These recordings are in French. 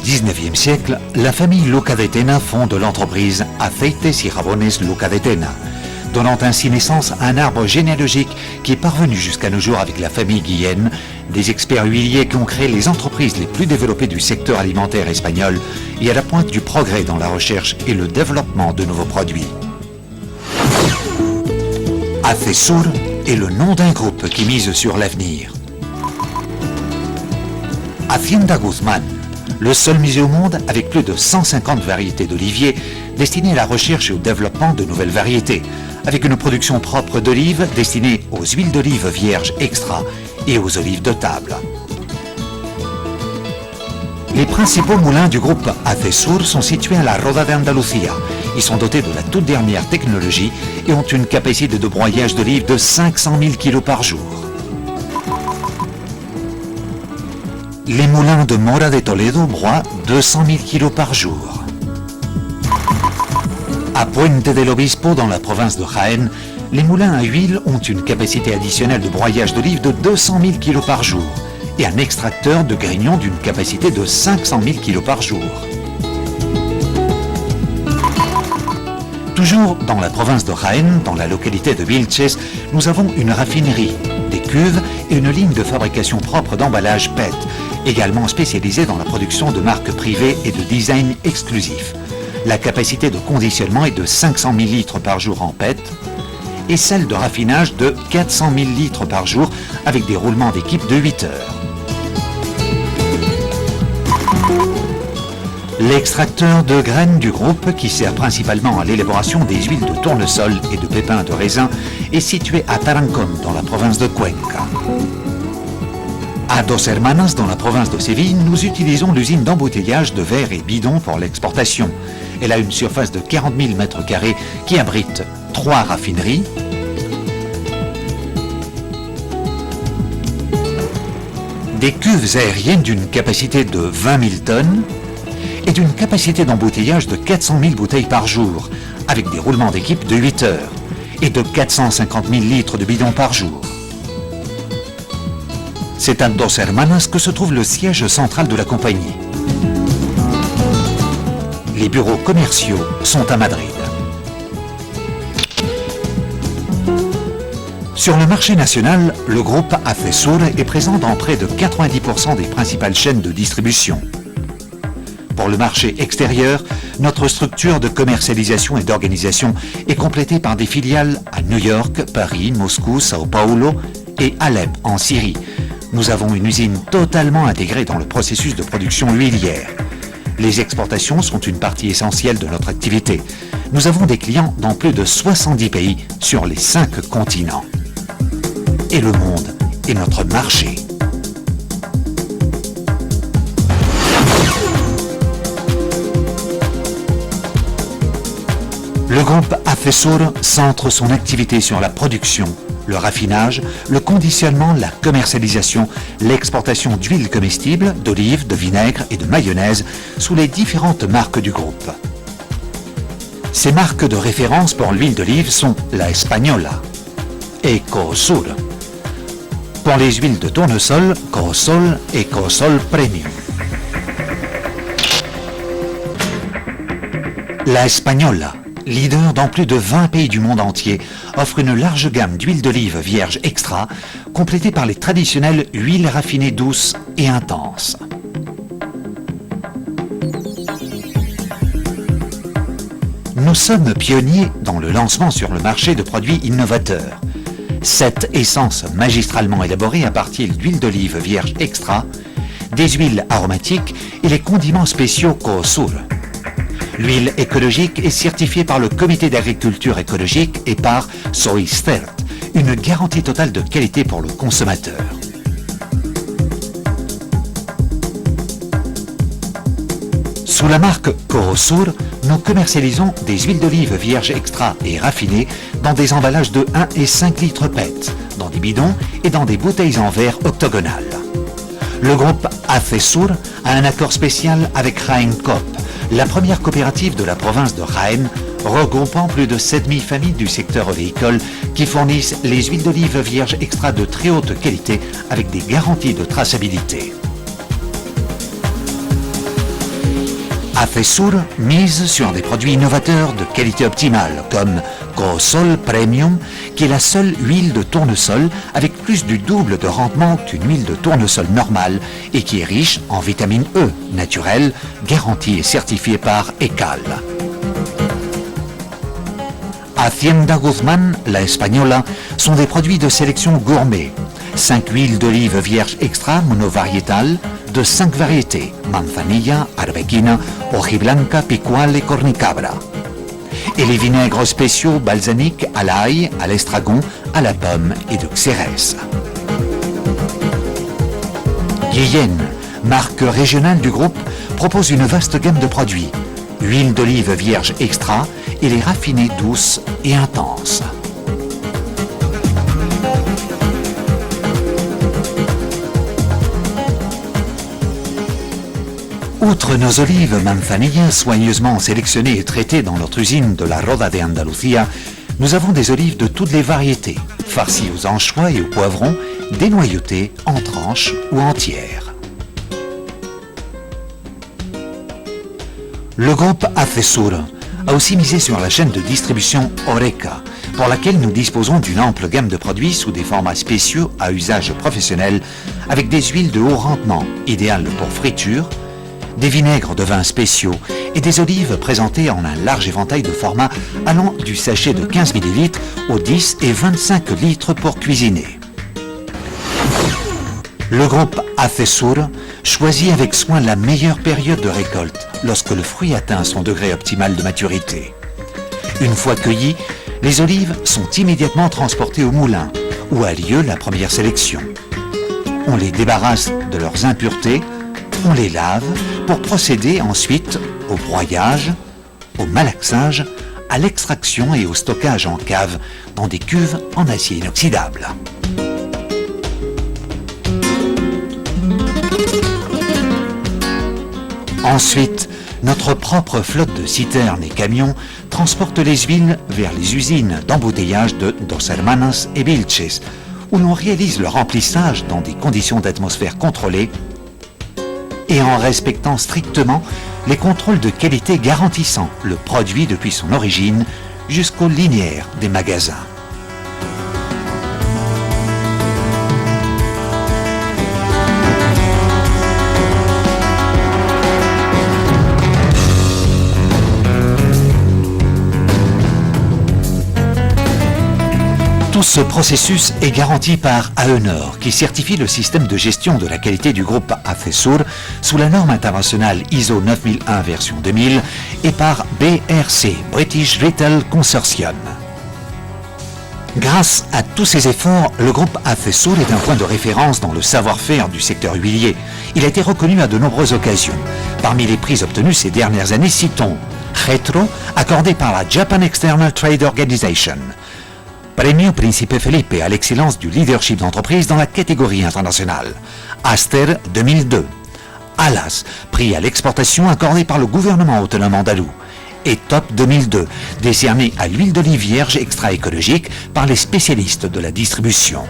XIXe siècle, la famille Luca de Tena fonde l'entreprise Aceites y Jabones Luca de Tena, donnant ainsi naissance à un arbre généalogique qui est parvenu jusqu'à nos jours avec la famille Guillen, des experts huiliers qui ont créé les entreprises les plus développées du secteur alimentaire espagnol et à la pointe du progrès dans la recherche et le développement de nouveaux produits. Acesur est le nom d'un groupe qui mise sur l'avenir. Hacienda Guzmán, le seul musée au monde avec plus de 150 variétés d'oliviers destinées à la recherche et au développement de nouvelles variétés, avec une production propre d'olives destinée aux huiles d'olive vierges extra et aux olives de table. Les principaux moulins du groupe Acesur sont situés à la Roda de Andalucía. Ils sont dotés de la toute dernière technologie et ont une capacité de broyage d'olives de 500 000 kg par jour. Les moulins de Mora de Toledo broient 200 000 kg par jour. À Puente del Obispo, dans la province de Jaén, les moulins à huile ont une capacité additionnelle de broyage d'olives de 200 000 kg par jour et un extracteur de grignon d'une capacité de 500 000 kg par jour. Toujours dans la province de Jaén, dans la localité de Vilches, nous avons une raffinerie, des cuves et une ligne de fabrication propre d'emballage PET, également spécialisée dans la production de marques privées et de design exclusif. La capacité de conditionnement est de 500 000 litres par jour en PET et celle de raffinage de 400 000 litres par jour avec des roulements d'équipe de 8 heures. L'extracteur de graines du groupe, qui sert principalement à l'élaboration des huiles de tournesol et de pépins de raisin, est situé à Tarancón, dans la province de Cuenca. À Dos Hermanas, dans la province de Séville, nous utilisons l'usine d'embouteillage de verre et bidons pour l'exportation. Elle a une surface de 40 000 m² qui abrite 3 raffineries, des cuves aériennes d'une capacité de 20 000 tonnes et d'une capacité d'embouteillage de 400 000 bouteilles par jour, avec des roulements d'équipe de 8 heures, et de 450 000 litres de bidons par jour. C'est à Dos Hermanas que se trouve le siège central de la compagnie. Les bureaux commerciaux sont à Madrid. Sur le marché national, le groupe Acesur est présent dans près de 90% des principales chaînes de distribution. Pour le marché extérieur, notre structure de commercialisation et d'organisation est complétée par des filiales à New York, Paris, Moscou, Sao Paulo et Alep en Syrie. Nous avons une usine totalement intégrée dans le processus de production huilière. Les exportations sont une partie essentielle de notre activité. Nous avons des clients dans plus de 70 pays sur les 5 continents. Et le monde est notre marché. Le groupe Acesur centre son activité sur la production, le raffinage, le conditionnement, la commercialisation, l'exportation d'huiles comestibles, d'olives, de vinaigre et de mayonnaise sous les différentes marques du groupe. Ces marques de référence pour l'huile d'olive sont la Española et Coosur. Pour les huiles de tournesol, Coosol et Coosol Premium. La Española, leader dans plus de 20 pays du monde entier, offre une large gamme d'huiles d'olive vierge extra, complétée par les traditionnelles huiles raffinées douces et intenses. Nous sommes pionniers dans le lancement sur le marché de produits innovateurs. Cette essence magistralement élaborée à partir d'huile d'olive vierge extra, des huiles aromatiques et les condiments spéciaux Coosur. L'huile écologique est certifiée par le Comité d'agriculture écologique et par Soycert, une garantie totale de qualité pour le consommateur. Sous la marque Coosur, nous commercialisons des huiles d'olive vierges extra et raffinées dans des emballages de 1 et 5 litres PET, dans des bidons et dans des bouteilles en verre octogonales. Le groupe Acesur a un accord spécial avec Jaén Coop, la première coopérative de la province de Jaén, regroupant plus de 7000 familles du secteur oléicole qui fournissent les huiles d'olive vierges extra de très haute qualité avec des garanties de traçabilité. Afesur mise sur des produits innovateurs de qualité optimale comme Coosol Premium, qui est la seule huile de tournesol avec plus du double de rendement qu'une huile de tournesol normale et qui est riche en vitamine E naturelle, garantie et certifiée par ECAL. Hacienda Guzmán, la Española, sont des produits de sélection gourmet. 5 huiles d'olive vierge extra monovariétales de 5 variétés, manzanilla, arbequina, hojiblanca, picual et cornicabra. Et les vinaigres spéciaux balsamiques à l'ail, à l'estragon, à la pomme et de xérès. Guillen, marque régionale du groupe, propose une vaste gamme de produits. Huile d'olive vierge extra et les raffinées douces et intenses. Outre nos olives manzanilla soigneusement sélectionnées et traitées dans notre usine de la Roda de Andalucía, nous avons des olives de toutes les variétés, farcies aux anchois et aux poivrons, dénoyautées en tranches ou entières. Le groupe Afesur a aussi misé sur la chaîne de distribution Oreca, pour laquelle nous disposons d'une ample gamme de produits sous des formats spéciaux à usage professionnel, avec des huiles de haut rendement, idéales pour friture, des vinaigres de vin spéciaux et des olives présentées en un large éventail de formats allant du sachet de 15 ml aux 10 et 25 litres pour cuisiner. Le groupe Afesur choisit avec soin la meilleure période de récolte lorsque le fruit atteint son degré optimal de maturité. Une fois cueillies, les olives sont immédiatement transportées au moulin où a lieu la première sélection. On les débarrasse de leurs impuretés, on les lave pour procéder ensuite au broyage, au malaxage, à l'extraction et au stockage en cave dans des cuves en acier inoxydable. Ensuite, notre propre flotte de citernes et camions transporte les huiles vers les usines d'embouteillage de Dos Hermanas et Vilches, où l'on réalise le remplissage dans des conditions d'atmosphère contrôlées et en respectant strictement les contrôles de qualité garantissant le produit depuis son origine jusqu'aux linéaires des magasins. Tout ce processus est garanti par AENOR, qui certifie le système de gestion de la qualité du groupe Afesur sous la norme internationale ISO 9001 version 2000 et par BRC, British Retail Consortium. Grâce à tous ces efforts, le groupe Afesur est un point de référence dans le savoir-faire du secteur huilier. Il a été reconnu à de nombreuses occasions. Parmi les prix obtenus ces dernières années, citons Retro, accordé par la Japan External Trade Organization, Premio Príncipe Felipe à l'excellence du leadership d'entreprise dans la catégorie internationale. Aster 2002. Alas, prix à l'exportation accordé par le gouvernement autonome andalou. Et Top 2002, décerné à l'huile d'olive vierge extra écologique par les spécialistes de la distribution.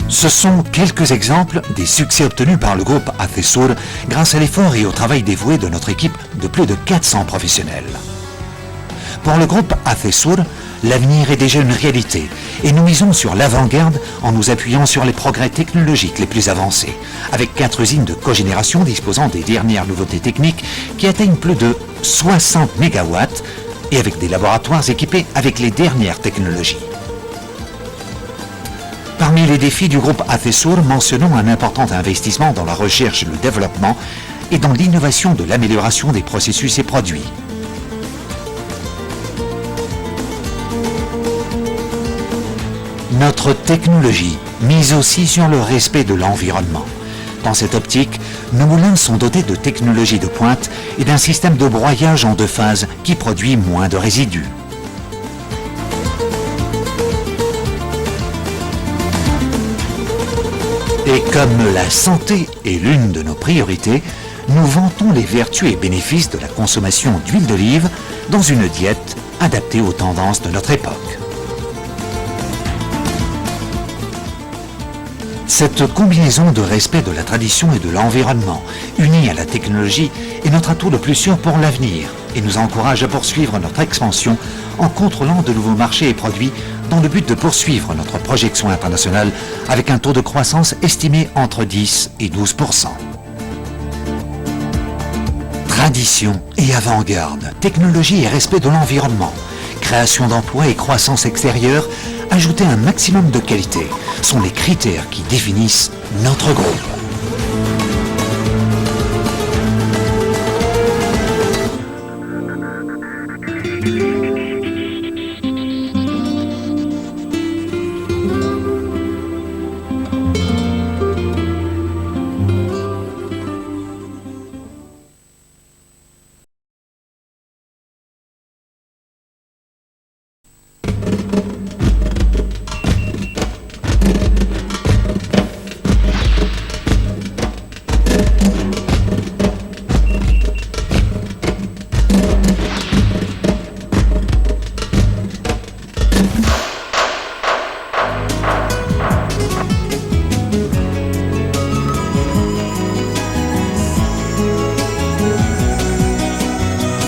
Ce sont quelques exemples des succès obtenus par le groupe Afesur grâce à l'effort et au travail dévoué de notre équipe de plus de 400 professionnels. Pour le groupe Afesur, l'avenir est déjà une réalité et nous misons sur l'avant-garde en nous appuyant sur les progrès technologiques les plus avancés, avec 4 usines de cogénération disposant des dernières nouveautés techniques qui atteignent plus de 60 MW et avec des laboratoires équipés avec les dernières technologies. Parmi les défis du groupe Afesur, mentionnons un important investissement dans la recherche et le développement et dans l'innovation de l'amélioration des processus et produits. Notre technologie mise aussi sur le respect de l'environnement. Dans cette optique, nos moulins sont dotés de technologies de pointe et d'un système de broyage en 2 phases qui produit moins de résidus. Et comme la santé est l'une de nos priorités, nous vantons les vertus et bénéfices de la consommation d'huile d'olive dans une diète adaptée aux tendances de notre époque. Cette combinaison de respect de la tradition et de l'environnement, unie à la technologie, est notre atout le plus sûr pour l'avenir et nous encourage à poursuivre notre expansion en contrôlant de nouveaux marchés et produits dans le but de poursuivre notre projection internationale avec un taux de croissance estimé entre 10 et 12%. Tradition et avant-garde, technologie et respect de l'environnement, création d'emplois et croissance extérieure, ajouter un maximum de qualité sont les critères qui définissent notre groupe.